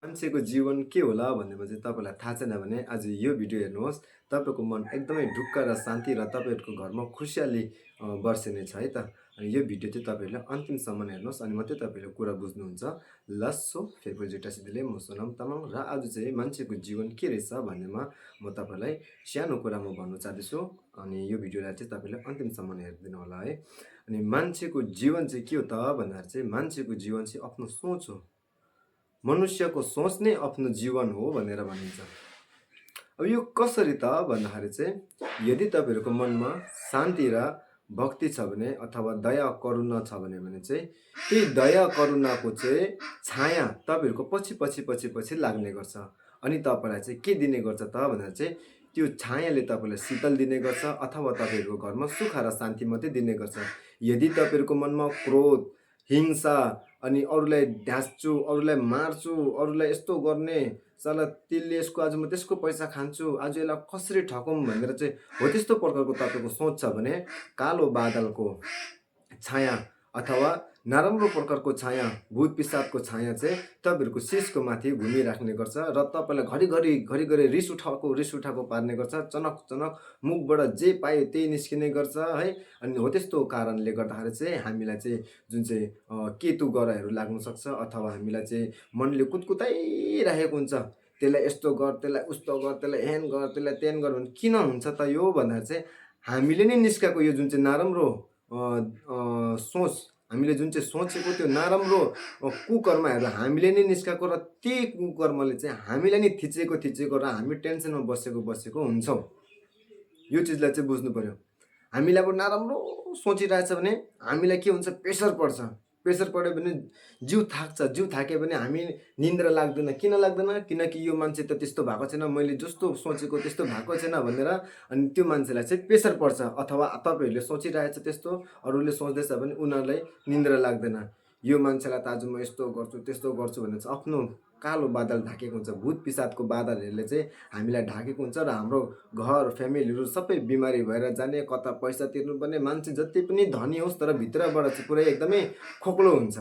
मान्छेको जीवन के होला भन्नेमा चाहिँ तपाईँलाई थाहा छैन भने आज यो भिडियो हेर्नुहोस्। तपाईँको मन एकदमै ढुक्क र शान्ति र तपाईँहरूको घरमा खुसियाली बर्सिने छ है त। अनि यो भिडियो चाहिँ तपाईँहरूले अन्तिमसम्म हेर्नुहोस् अनि मात्रै तपाईँले कुरा बुझ्नुहुन्छ। लस्सो फेफुल्जेटासिदिले म सोनाम तामाङ र आज चाहिँ मान्छेको जीवन के रहेछ भन्नेमा म तपाईँलाई सानो कुरा म भन्न चाहँदैछु। अनि यो भिडियोलाई चाहिँ तपाईँले अन्तिमसम्म हेरिदिनु होला है। अनि मान्छेको जीवन चाहिँ के हो त भन्दाखेरि चाहिँ मान्छेको जीवन चाहिँ आफ्नो सोच हो। मनुष्यको सोच नै आफ्नो जीवन हो भनेर भनिन्छ। अब यो कसरी त भन्दाखेरि चाहिँ यदि तपाईँहरूको मनमा शान्ति र भक्ति छ भने अथवा दया करुणा छ भने चाहिँ त्यही दया करुणाको चाहिँ छाया तपाईँहरूको पछि पछि पछि पछि लाग्ने गर्छ। अनि तपाईँलाई चाहिँ के दिने गर्छ त भन्दा चाहिँ त्यो छायाले तपाईँलाई शीतल दिने गर्छ अथवा तपाईँहरूको घरमा सुख र शान्ति मात्रै दिने गर्छ। यदि तपाईँहरूको मनमा क्रोध, हिंसा अनि अरूलाई ढ्यास्छु, अरूलाई मार्छु, अरूलाई यस्तो गर्ने, साला त्यसले यसको आज म त्यसको पैसा खान्छु, आज यसलाई कसरी ठगौँ भनेर चाहिँ हो त्यस्तो प्रकारको तपाईँको सोच छ भने कालो बादलको छाया अथवा नराम्रो प्रकारको छाया, भूत पिसाबको छाया चाहिँ तपाईँहरूको शिसको माथि घुमिराख्ने गर्छ र तपाईँलाई घरिघरि रिस उठाएको पार्ने गर्छ। चनक चनक मुखबाट जे पायो त्यही निस्किने गर्छ है। अनि हो त्यस्तो कारणले गर्दाखेरि चाहिँ हामीलाई चाहिँ जुन चाहिँ केतु ग्रहहरू लाग्न सक्छ अथवा हामीलाई चाहिँ मनले कुतकुताइरहेको हुन्छ। त्यसलाई यस्तो गर, त्यसलाई उस्तो गर, त्यसलाई ह्यान गर, त्यसलाई त्यान गर भने किन हुन्छ त यो भन्दाखेरि चाहिँ हामीले नै निस्काएको यो जुन चाहिँ नराम्रो सोच, हामीले जुन चाहिँ सोचेको त्यो नराम्रो कुकर्महरू हामीले नै निस्काएको र त्यही कुकर्मले चाहिँ हामीलाई नै थिचेको र हामी टेन्सनमा बसेको हुन्छौँ। यो चिजलाई चाहिँ बुझ्नु पर्यो। हामीले अब नराम्रो सोचिरहेछ भने हामीलाई के हुन्छ, प्रेसर पर्छ। प्रेसर पऱ्यो भने जिउ थाक्छ। जिउ थाक्यो भने हामी निन्द्रा लाग्दैन। किन लाग्दैन? किनकि यो मान्छे त त्यस्तो भएको छैन, मैले जस्तो सोचेको त्यस्तो भएको छैन भनेर अनि त्यो मान्छेलाई चाहिँ प्रेसर पर्छ। अथवा तपाईँहरूले सोचिरहेछ त्यस्तो, अरूले सोच्दैछ भने उनीहरूलाई निन्द्रा लाग्दैन। यो मान्छेलाई त आज म यस्तो गर्छु त्यस्तो गर्छु भनेर चाहिँ आफ्नो कालो बादल ढाकेको हुन्छ। भूत पिसाबको बादलहरूले चाहिँ हामीलाई ढाकेको हुन्छ र हाम्रो घर फ्यामिलीहरू सबै बिमारी भएर जाने, कता पैसा तिर्नुपर्ने, मान्छे जति पनि धनी होस् तर भित्रबाट चाहिँ पुरै एकदमै खोक्लो हुन्छ।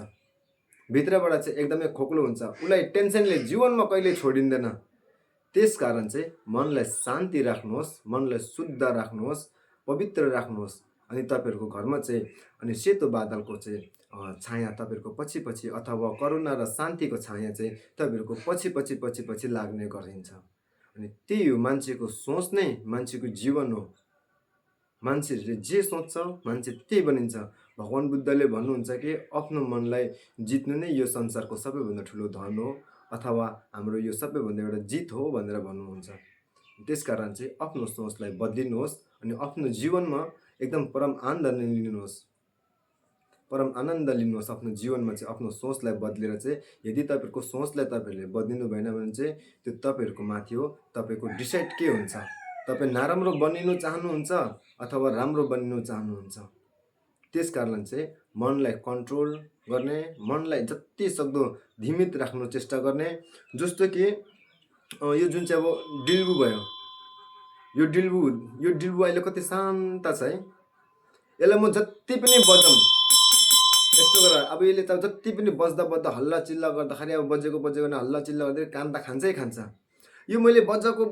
भित्रबाट चाहिँ एकदमै खोक्लो हुन्छ। उसलाई टेन्सनले जीवनमा कहिले छोडिँदैन। त्यस कारण चाहिँ मनलाई शान्ति राख्नुहोस्, मनलाई शुद्ध राख्नुहोस्, पवित्र राख्नुहोस्। अनि तपाईँहरूको घरमा चाहिँ अनि सेतो बादलको चाहिँ छाया तपाईँहरूको पछि पछि अथवा करुणा र शान्तिको छाया चाहिँ तपाईँहरूको पछि पछि लाग्ने गरिन्छ। अनि त्यही हो मान्छेको सोच नै मान्छेको जीवन हो। मान्छेहरूले जे सोच्छ मान्छे त्यही बनिन्छ। भगवान बुद्धले भन्नुहुन्छ कि आफ्नो मनलाई जित्नु नै यो संसारको सबैभन्दा ठुलो धन हो अथवा हाम्रो यो सबैभन्दा एउटा जित हो भनेर भन्नुहुन्छ। त्यसकारण चाहिँ आफ्नो सोचलाई बदलिनुहोस् अनि आफ्नो जीवनमा एकदम परम आनन्द लिनुहोस्। परम आनन्द लिनुहोस् आफ्नो जीवनमा चाहिँ आफ्नो सोचलाई बदलेर चाहिँ। यदि तपाईँहरूको सोचलाई तपाईँहरूले बदलिनु भएन भने चाहिँ त्यो तपाईँहरूको माथि हो। तपाईँको डिसाइड के हुन्छ, तपाईँ नराम्रो बनिनु चाहनुहुन्छ अथवा राम्रो बनिनु चाहनुहुन्छ। त्यस कारण चाहिँ मनलाई कन्ट्रोल गर्ने, मनलाई जति सक्दो धीमित राख्नु चेष्टा गर्ने। जस्तो कि यो जुन चाहिँ अब डिल्बु भयो, यो डिल्बु अहिले कति शान्त छ है। यसलाई म जति पनि बजाउँ यस्तो गरेर अब यसले त जति पनि बज्दा हल्ला चिल्ला गर्दाखेरि अब बजेको भने हल्ला चिल्ला गर्दै कान त खान्छै। यो मैले बजाएको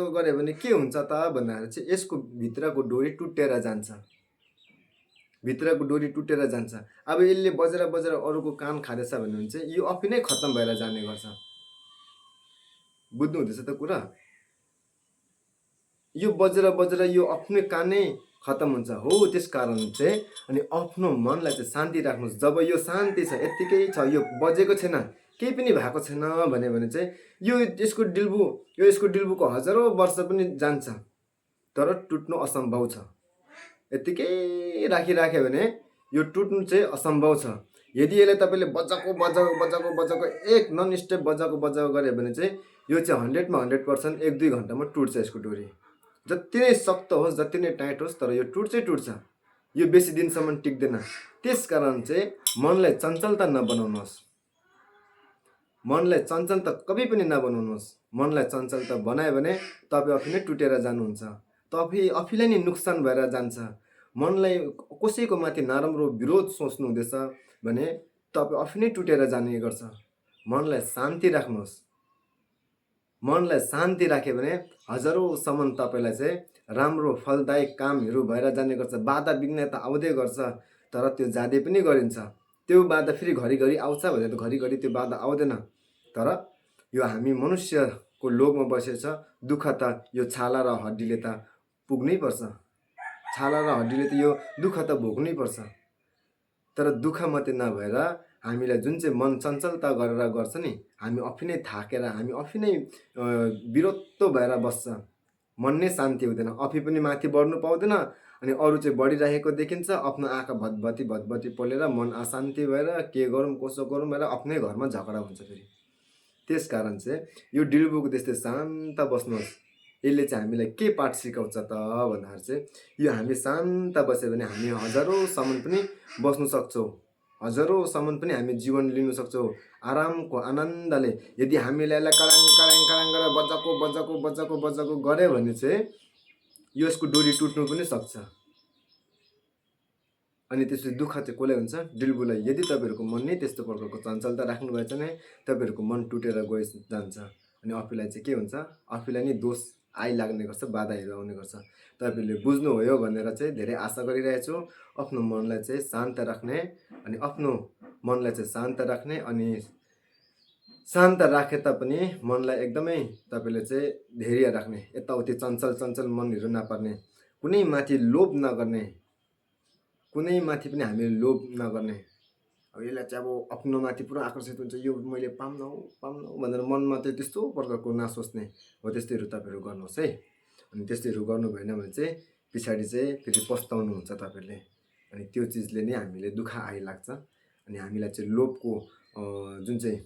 गरेँ भने के हुन्छ त भन्दाखेरि चाहिँ यसको भित्रको डोरी टुटेर जान्छ। अब यसले बजेर अरूको कान खाँदैछ भने चाहिँ यो अफै नै खत्तम भएर जाने गर्छ। बुझ्नु हुँदैछ त कुरा? यो बजेर यो आफ्नै कानै खत्तम हुन्छ हो। त्यस कारण चाहिँ अनि आफ्नो मनलाई चाहिँ शान्ति राख्नुहोस्। जब यो शान्ति छ, यत्तिकै छ, यो बजेको छैन, केही पनि भएको छैन भने चाहिँ यसको डिल्बुको हजारौँ वर्ष पनि जान्छ तर टुट्नु असम्भव छ। यत्तिकै राखिराख्यो भने यो टुट्नु चाहिँ असम्भव छ। यदि यसलाई तपाईँले बजाएको एक नन स्टेप बजाएको गऱ्यो भने चाहिँ यो चाहिँ 100मा 100% 1-2 घन्टामा टुट्छ यसको डोरी। जति नै सख्त होस्, जति नै टाइट होस्, तर यो टुट्छ। यो बेसी दिनसम्म टिक्दैन। त्यस कारण चाहिँ मनलाई चञ्चलता नबनाउनुहोस्। मनलाई चञ्चलता कभी पनि नबनाउनुहोस्। मनलाई चञ्चलता बनायो भने तपाईँ आफै नै टुटेर जानुहुन्छ। तपाईँ आफैलाई नै नोक्सान भएर जान्छ। मनलाई कसैको माथि नराम्रो विरोध सोच्नु हुँदैछ भने तपाईँ आफै नै टुटेर जाने गर्छ। मनलाई शान्ति राख्नुहोस्। मनलाई शान्ति राख्यो भने हजारौँसम्म तपाईँलाई चाहिँ राम्रो फलदायक कामहरू भएर जाने गर्छ। बाधा विघ्न त आउँदै गर्छ, तर त्यो जाँदै पनि गरिन्छ। त्यो बाधा फेरि घरिघरि आउँछ भने त घरिघरि त्यो बाधा आउँदैन। तर यो हामी मनुष्यको लोकमा बसेछ, दुःख त यो छाला र हड्डीले त पुग्नै पर्छ। छाला र हड्डीले त यो दुःख त भोग्नै पर्छ। तर दुःख मात्रै नभएर हामीलाई जुन चाहिँ मन चञ्चलता गरेर गर्छ नि, हामी आफै नै थाकेर, हामी आफै नै विरक्तो भएर बस्छ। मन नै शान्ति हुँदैन, आफै पनि माथि बढ्नु पाउँदैन अनि अरू चाहिँ बढिरहेको देखिन्छ। आफ्नो आँखा भतभती पोलेर मन अशान्ति भएर के गरौँ कसो गरौँ भएर आफ्नै घरमा झगडा हुन्छ फेरि। त्यस कारण चाहिँ यो डिल्बुको त्यस्तै शान्त बस्नुहोस्। यसले चाहिँ हामीलाई के पाठ सिकाउँछ त भन्दाखेरि चाहिँ यो हामी शान्त बस्यो भने हामी हजारौँसम्म पनि बस्नु सक्छौँ। हजारौँसम्म पनि हामी जीवन लिनु सक्छौँ आरामको आनन्दले। यदि हामीले यसलाई कराङ कराङ कराङ गरेर बजाएको गऱ्यो भने चाहिँ यसको डोरी टुट्नु पनि सक्छ। अनि त्यसपछि दुःख चाहिँ कसलाई हुन्छ? डिल्बुलाई। यदि तपाईँहरूको मन नै त्यस्तो प्रकारको चञ्चलता राख्नुभएछ भने तपाईँहरूको मन टुटेर जान्छ अनि आफूलाई चाहिँ के हुन्छ? आफूलाई नै दोष आइलाग्ने गर्छ, बाधाहरू आउने गर्छ। तपाईँहरूले बुझ्नुभयो भनेर चाहिँ धेरै आशा गरिरहेको छु। आफ्नो मनलाई चाहिँ शान्त राख्ने अनि आफ्नो मनलाई चाहिँ शान्त राख्ने अनि शान्त राखे तापनि मनलाई एकदमै तपाईँले चाहिँ धैर्य राख्ने, यताउति चञ्चल मनहरू नपर्ने, कुनै माथि लोभ नगर्ने, कुनै माथि पनि हामीले लोभ नगर्ने। अब यसलाई चाहिँ अब आफ्नो माथि पुरा आकर्षित हुन्छ, यो मैले पाउन हो भनेर मनमा चाहिँ त्यस्तो प्रकारको नसोच्ने हो। त्यस्तैहरू तपाईँहरू गर्नुहोस् है। अनि त्यस्तैहरू गर्नु भएन भने चाहिँ पछाडि चाहिँ फेरि पस्ताउनुहुन्छ तपाईँहरूले। अनि त्यो चिजले नै हामीले दुःख आइलाग्छ अनि हामीलाई चाहिँ लोभको जुन चाहिँ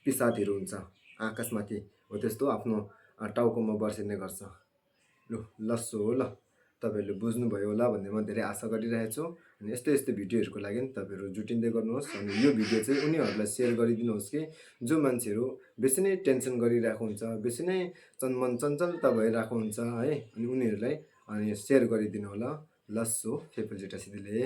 पिसादहरू हुन्छ आकाशमाथि हो त्यस्तो आफ्नो टाउकोमा बर्सिने गर्छ। लस्सो हो। ल तपाईँहरूले बुझ्नुभयो होला भन्ने म धेरै आशा गरिरहेको छु। अनि यस्तो भिडियोहरूको लागि तपाईँहरू जुटिँदै गर्नुहोस् अनि यो भिडियो चाहिँ उनीहरूलाई सेयर गरिदिनुहोस् कि जो मान्छेहरू बेसी नै टेन्सन गरिरहेको हुन्छ, बेसी नै मन चञ्चलता भइरहेको हुन्छ है। अनि उनीहरूलाई अनि सेयर गरिदिनु होला। लस्सो फेफुल्जेटा सिधीले।